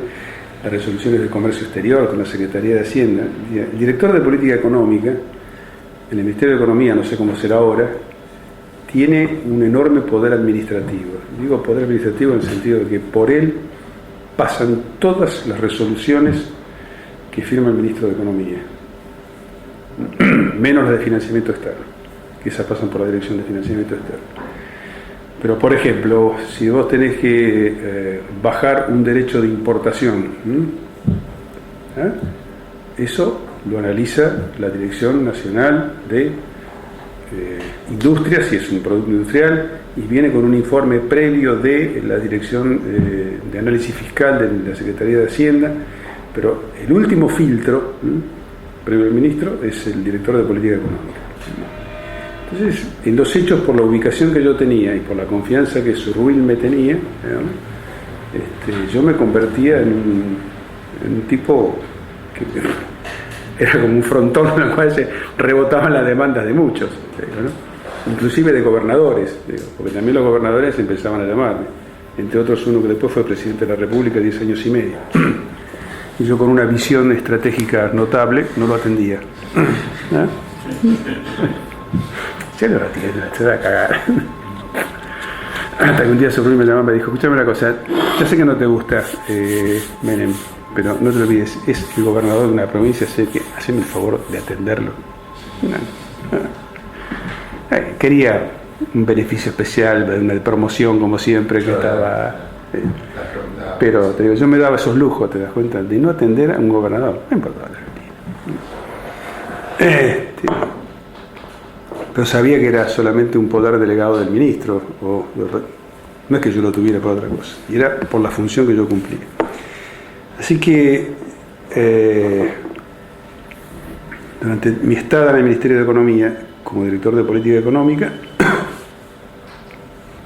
las resoluciones de comercio exterior con la Secretaría de Hacienda. El director de política económica en el Ministerio de Economía, no sé cómo será ahora, tiene un enorme poder administrativo. Digo poder administrativo en el sentido de que por él pasan todas las resoluciones que firma el ministro de Economía, menos las de financiamiento externo, que esas pasan por la Dirección de Financiamiento Externo. Pero, por ejemplo, si vos tenés que bajar un derecho de importación, eso lo analiza la Dirección Nacional de Industria, si es un producto industrial, y viene con un informe previo de la Dirección de Análisis Fiscal de la Secretaría de Hacienda, pero el último filtro, previo al ministro, es el director de política económica. Entonces, en los hechos, por la ubicación que yo tenía y por la confianza que Zurbuil me tenía, yo me convertía en un tipo que era como un frontón en el cual se rebotaban las demandas de muchos, ¿no? inclusive de gobernadores, digo, porque también los gobernadores empezaban a llamarme, entre otros uno que después fue presidente de la República 10 años y medio. Y yo, con una visión estratégica notable, no lo atendía. ¿Ah? Se lo tiene, se va a cagar. Hasta que un día Sofrí me llamó y me dijo: escúchame una cosa, ya sé que no te gusta Menem, pero no te lo olvides, es el gobernador de una provincia, así que haceme el favor de atenderlo. Quería un beneficio especial, una promoción como siempre, que estaba... pero te digo, yo me daba esos lujos, te das cuenta, de no atender a un gobernador, no importaba la Argentina. Pero sabía que era solamente un poder delegado del ministro, no es que yo lo tuviera por otra cosa, y era por la función que yo cumplía. Así que durante mi estada en el Ministerio de Economía, como director de Política Económica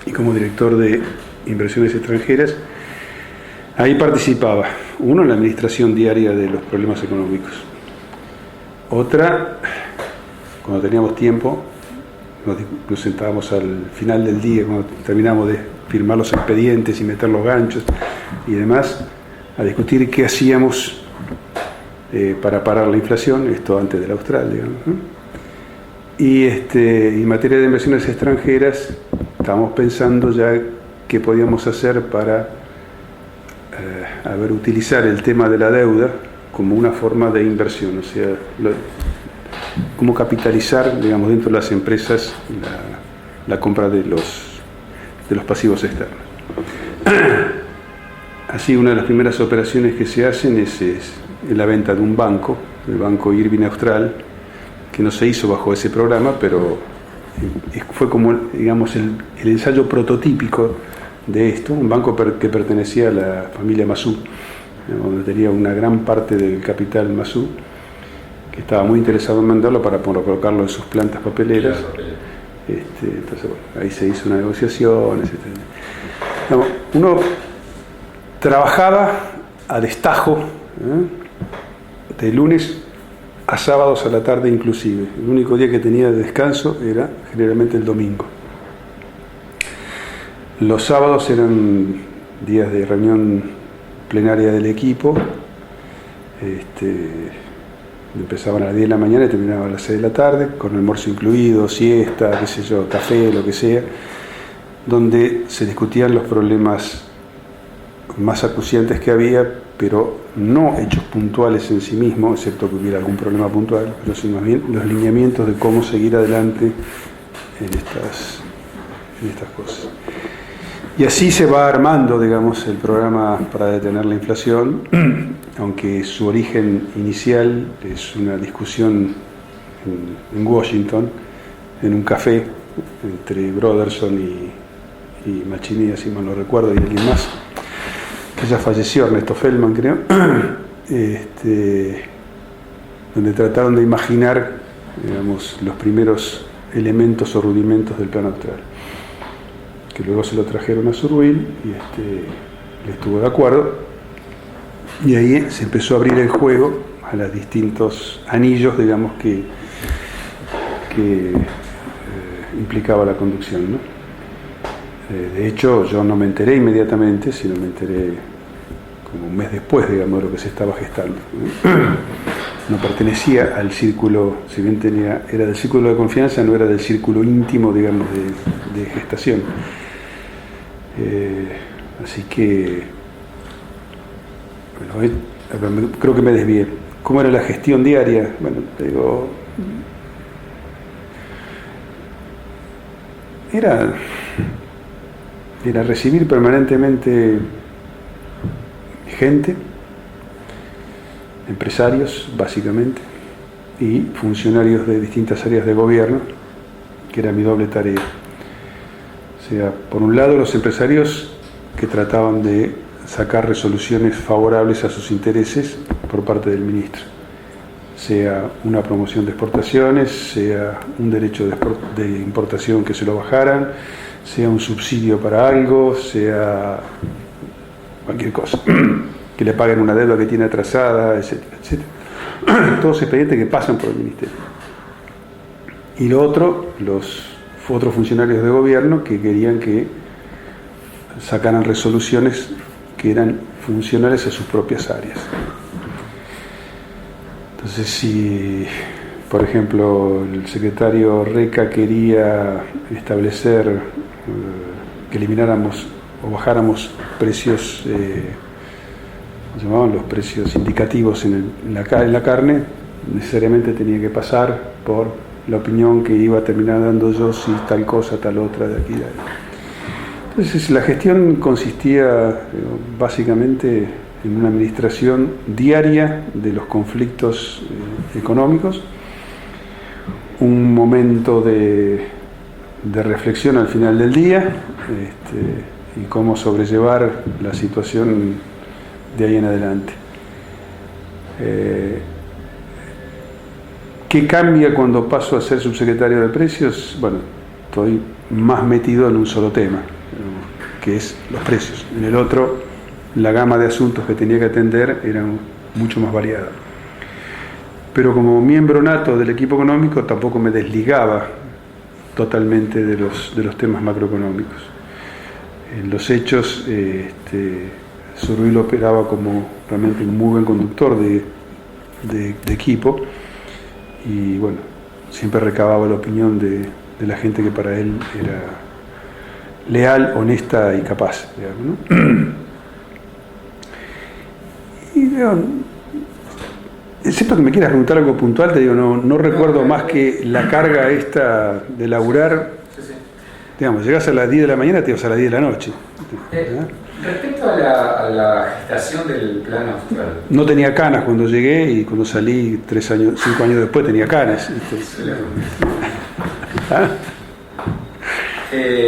y como director de Inversiones Extranjeras, ahí participaba, uno, en la administración diaria de los problemas económicos, otra, cuando teníamos tiempo, nos sentábamos al final del día, cuando terminamos de firmar los expedientes y meter los ganchos y demás, a discutir qué hacíamos para parar la inflación, esto antes del austral, digamos, ¿no? Y en materia de inversiones extranjeras, estábamos pensando ya qué podíamos hacer para utilizar el tema de la deuda como una forma de inversión, o sea, cómo capitalizar, digamos, dentro de las empresas la compra de los pasivos externos. Así, una de las primeras operaciones que se hacen es la venta de un banco, el Banco Irving Austral, que no se hizo bajo ese programa, pero fue como, digamos, el ensayo prototípico de esto, un banco que pertenecía a la familia Masú, donde tenía una gran parte del capital Masú, que estaba muy interesado en venderlo para colocarlo en sus plantas papeleras. Entonces, bueno, ahí se hizo una negociación, etc. Uno trabajaba a destajo, de lunes a sábados a la tarde inclusive. El único día que tenía de descanso era generalmente el domingo. Los sábados eran días de reunión plenaria del equipo. Empezaban a las 10 de la mañana y terminaban a las 6 de la tarde, con almuerzo incluido, siesta, qué sé yo, café, lo que sea, donde se discutían los problemas más acuciantes que había, pero no hechos puntuales en sí mismos, excepto que hubiera algún problema puntual, pero sino más bien los lineamientos de cómo seguir adelante en estas cosas. Y así se va armando, digamos, el programa para detener la inflación, aunque su origen inicial es una discusión en Washington, en un café entre Broderson y Machini, así mal no recuerdo, y alguien más, que ya falleció, Ernesto Feldman, creo, donde trataron de imaginar, digamos, los primeros elementos o rudimentos del plan austral, que luego se lo trajeron a Zurbuil y él estuvo de acuerdo, y ahí se empezó a abrir el juego a los distintos anillos, digamos, que implicaba la conducción, ¿no? De hecho, yo no me enteré inmediatamente, sino me enteré como un mes después, digamos, de lo que se estaba gestando, ¿no? No pertenecía al círculo, si bien era del círculo de confianza, no era del círculo íntimo, digamos, de gestación. Así que, bueno, creo que me desvié. ¿Cómo era la gestión diaria? Bueno, te digo, era recibir permanentemente gente, empresarios básicamente, y funcionarios de distintas áreas de gobierno, que era mi doble tarea. O sea, por un lado los empresarios que trataban de sacar resoluciones favorables a sus intereses por parte del ministro, sea una promoción de exportaciones, sea un derecho de importación que se lo bajaran, sea un subsidio para algo, sea cualquier cosa, que le paguen una deuda que tiene atrasada, etcétera, etcétera. Todos expedientes que pasan por el ministerio. Y lo otro, los otros funcionarios de gobierno que querían que sacaran resoluciones que eran funcionales a sus propias áreas. Entonces, si, por ejemplo, el secretario Reca quería establecer que elimináramos o bajáramos precios, ¿cómo se llamaban? Los precios indicativos en la carne, necesariamente tenía que pasar por la opinión que iba a terminar dando yo, si tal cosa, tal otra, de aquí, de allá. Entonces, la gestión consistía básicamente en una administración diaria de los conflictos económicos, un momento de reflexión al final del día, y cómo sobrellevar la situación de ahí en adelante. ¿Qué cambia cuando paso a ser subsecretario de Precios? Bueno, estoy más metido en un solo tema, que es los precios. En el otro, la gama de asuntos que tenía que atender era mucho más variada. Pero como miembro nato del equipo económico tampoco me desligaba totalmente de los temas macroeconómicos. En los hechos, Surruil operaba como realmente un muy buen conductor de equipo, y bueno, siempre recababa la opinión de la gente que para él era leal, honesta y capaz, digamos, ¿no? Y excepto que me quieras preguntar algo puntual, te digo, no recuerdo más que la carga esta de laburar. Sí. Digamos, llegás a las 10 de la mañana, te vas a las 10 de la noche. Respecto a la gestación del Plan Austral. No tenía canas cuando llegué, y cuando salí 5 años después tenía canas. ¿Ah?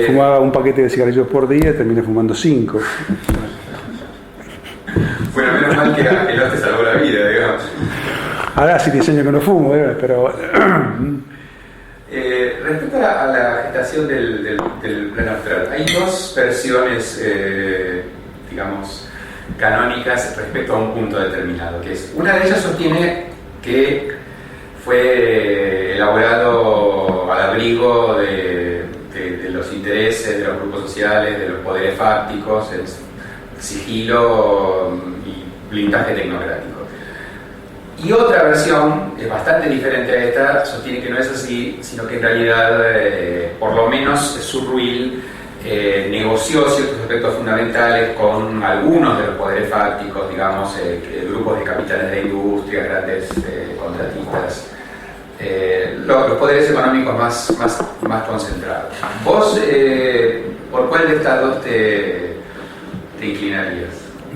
Fumaba un paquete de cigarrillos por día y terminé fumando 5. Bueno, menos mal que te salvó la vida, digamos. Ahora hace 10 años que no fumo, pero... Respecto a la gestación del Plan Austral, hay dos versiones, digamos, canónicas respecto a un punto determinado, que es, una de ellas sostiene que fue elaborado al abrigo de los intereses de los grupos sociales, de los poderes fácticos, el sigilo y blindaje tecnocrático. Y otra versión, es bastante diferente a esta, sostiene que no es así, sino que en realidad, por lo menos, Surruil negoció ciertos aspectos fundamentales con algunos de los poderes fácticos, digamos, grupos de capitales de industria, grandes contratistas, los poderes económicos más concentrados. ¿Vos, por cuál de estas dos te inclinarías?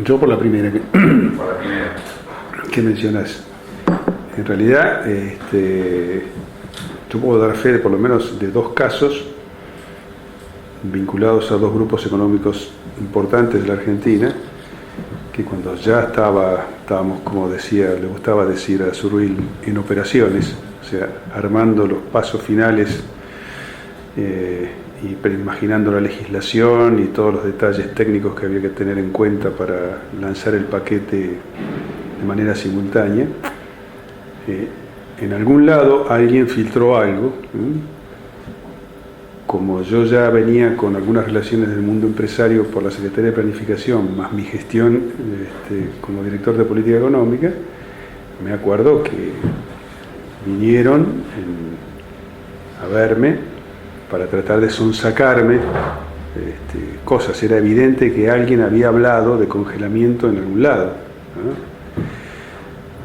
Yo por la primera. Por la primera. ¿Qué mencionas? En realidad, yo puedo dar fe por lo menos de dos casos vinculados a dos grupos económicos importantes de la Argentina, que cuando ya estábamos, como decía, le gustaba decir a Surruil, en operaciones, o sea, armando los pasos finales y imaginando la legislación y todos los detalles técnicos que había que tener en cuenta para lanzar el paquete de manera simultánea. En algún lado alguien filtró algo. Como yo ya venía con algunas relaciones del mundo empresario por la Secretaría de Planificación, más mi gestión como director de política económica, me acuerdo que vinieron a verme para tratar de sonsacarme cosas. Era evidente que alguien había hablado de congelamiento en algún lado, ¿no?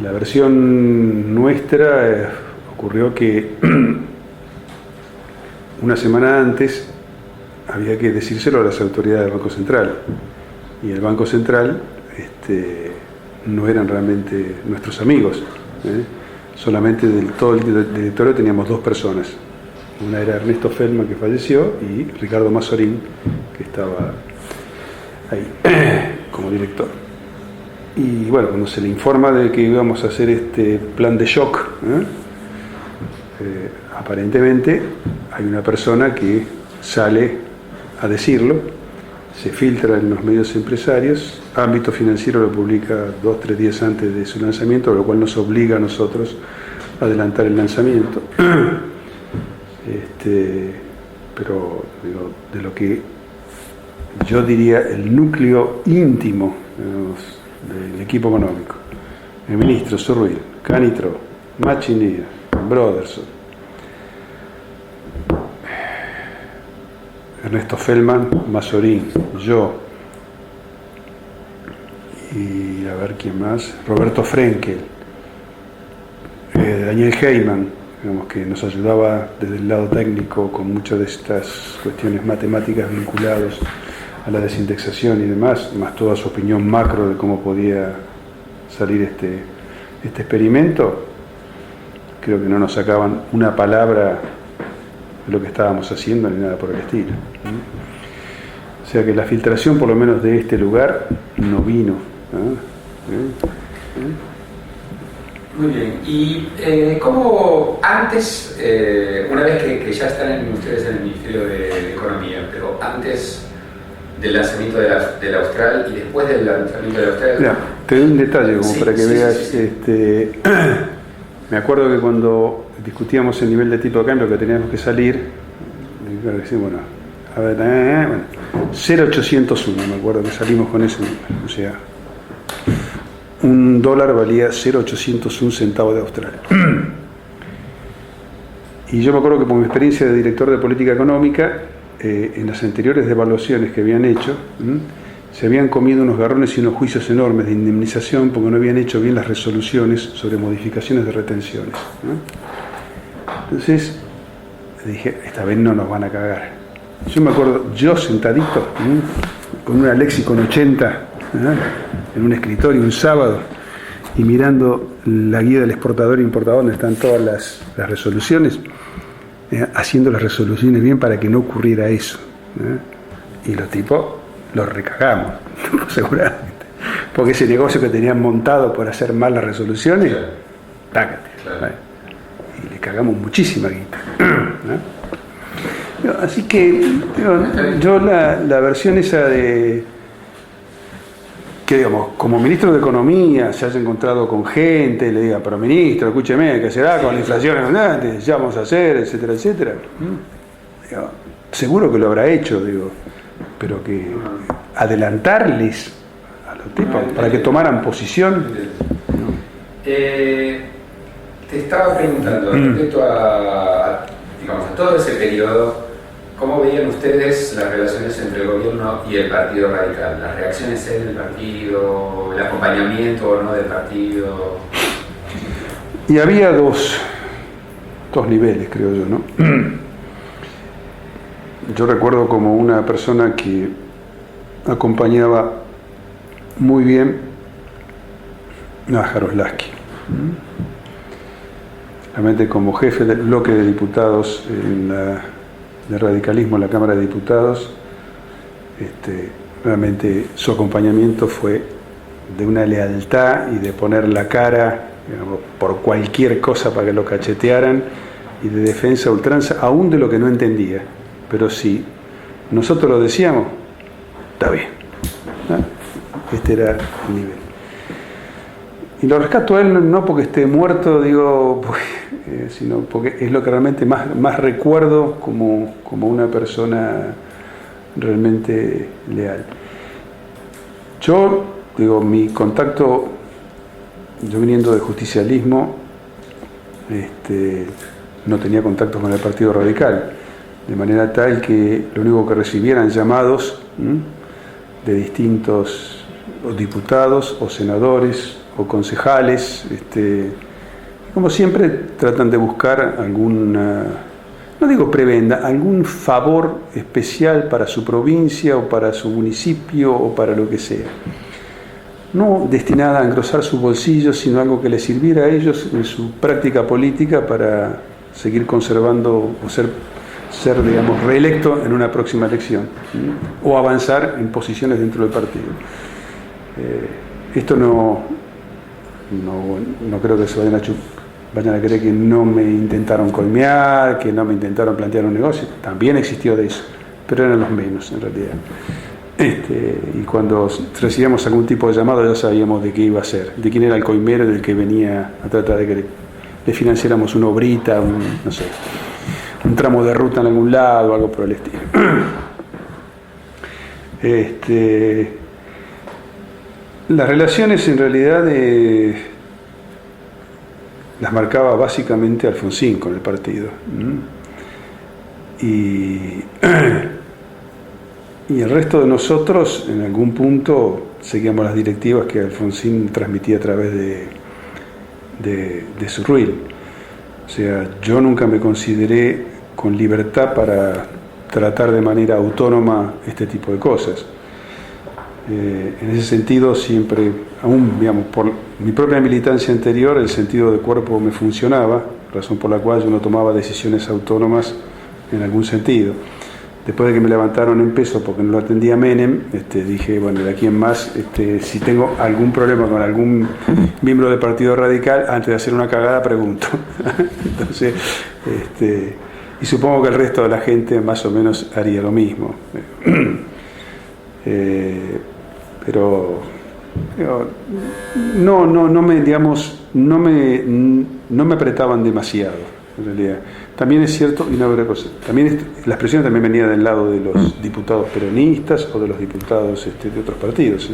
La versión nuestra ocurrió que una semana antes había que decírselo a las autoridades del Banco Central, y el Banco Central no eran realmente nuestros amigos, solamente del todo el directorio teníamos dos personas. Una era Ernesto Feldman, que falleció, y Ricardo Mazzorín, que estaba ahí como director. Y bueno, cuando se le informa de que íbamos a hacer este plan de shock, aparentemente hay una persona que sale a decirlo, se filtra en los medios empresarios, Ámbito Financiero lo publica 2-3 días antes de su lanzamiento, lo cual nos obliga a nosotros a adelantar el lanzamiento. pero digo, de lo que yo diría el núcleo íntimo, digamos, del equipo económico: el ministro Zurril, Canitro, Machinilla, Broderson, Ernesto Feldman, Mazorín, yo, y a ver quién más, Roberto Frenkel, Daniel Heyman, digamos, que nos ayudaba desde el lado técnico con muchas de estas cuestiones matemáticas vinculadas a la desindexación y demás, más toda su opinión macro de cómo podía salir este experimento. Creo que no nos sacaban una palabra de lo que estábamos haciendo ni nada por el estilo. O sea que la filtración, por lo menos de este lugar, no vino. Muy bien. ¿Y cómo antes, una vez que ya están ustedes en el Ministerio de Economía, pero antes del lanzamiento del Austral y después del lanzamiento del Austral? Mira, te doy un detalle como para que veas. Sí. Me acuerdo que cuando discutíamos el nivel de tipo de cambio que teníamos que salir, bueno, a ver, 0,801, me acuerdo que salimos con ese número. O sea, un dólar valía 0,801 centavos de Australia. Y yo me acuerdo que por mi experiencia de director de política económica, en las anteriores devaluaciones que habían hecho, se habían comido unos garrones y unos juicios enormes de indemnización porque no habían hecho bien las resoluciones sobre modificaciones de retenciones. Entonces dije, esta vez no nos van a cagar. Yo me acuerdo, yo sentadito con una Lexicon 80 en un escritorio un sábado y mirando la guía del exportador e importador donde están todas las resoluciones, haciendo las resoluciones bien para que no ocurriera eso. Y los tipos los recagamos, seguramente. Porque ese negocio que tenían montado por hacer mal las resoluciones, claro, tácate. Claro. Y le cagamos muchísima guita. Así que yo la versión esa de que, digamos, como ministro de Economía se haya encontrado con gente, le diga, pero ministro, escúcheme, ¿qué será con la inflación andante? ¿Ya vamos a hacer? Etcétera, etcétera. Digo, seguro que lo habrá hecho, digo, pero que adelantarles a los tipos para que tomaran posición. Te estaba preguntando respecto a todo ese periodo, ¿cómo veían ustedes las relaciones entre el gobierno y el Partido Radical? Las reacciones en el partido, el acompañamiento o no del partido. Y había dos niveles, creo yo, ¿no? Yo recuerdo como una persona que acompañaba muy bien a Jaroslavsky. Realmente como jefe del bloque de diputados de radicalismo en la Cámara de Diputados, realmente su acompañamiento fue de una lealtad y de poner la cara, digamos, por cualquier cosa para que lo cachetearan, y de defensa a ultranza, aún de lo que no entendía. Pero si nosotros lo decíamos, está bien. Este era el nivel. Y lo rescato a él no porque esté muerto, digo, sino porque es lo que realmente más recuerdo como una persona realmente leal. Yo, digo, mi contacto, yo viniendo de justicialismo, no tenía contacto con el Partido Radical, de manera tal que lo único que recibieran llamados de distintos diputados o senadores o concejales, como siempre tratan de buscar alguna, no digo prebenda, algún favor especial para su provincia o para su municipio o para lo que sea. No destinada a engrosar sus bolsillos, sino algo que les sirviera a ellos en su práctica política para seguir conservando o ser digamos, reelecto en una próxima elección, o avanzar en posiciones dentro del partido. Esto no creo que se vayan a creer que no me intentaron coimear, que no me intentaron plantear un negocio. También existió de eso, pero eran los menos en realidad. Y cuando recibíamos algún tipo de llamado ya sabíamos de qué iba a ser, de quién era el coimero del que venía a tratar de que le financiáramos una obrita, no sé, un tramo de ruta en algún lado, algo por el estilo. Las relaciones en realidad las marcaba básicamente Alfonsín con el partido. Y el resto de nosotros en algún punto seguíamos las directivas que Alfonsín transmitía a través de su reel. O sea, yo nunca me consideré con libertad para tratar de manera autónoma este tipo de cosas. En ese sentido siempre, aún digamos, por mi propia militancia anterior, el sentido de cuerpo me funcionaba, razón por la cual yo no tomaba decisiones autónomas en algún sentido. Después de que me levantaron en peso porque no lo atendía Menem, dije, bueno, de aquí en más, si tengo algún problema con algún miembro del Partido Radical, antes de hacer una cagada pregunto. Entonces, y supongo que el resto de la gente más o menos haría lo mismo. Pero no me, digamos, no me apretaban demasiado. En realidad, también es cierto, y una otra cosa, también la expresión también venía del lado de los diputados peronistas o de los diputados de otros partidos, ¿sí?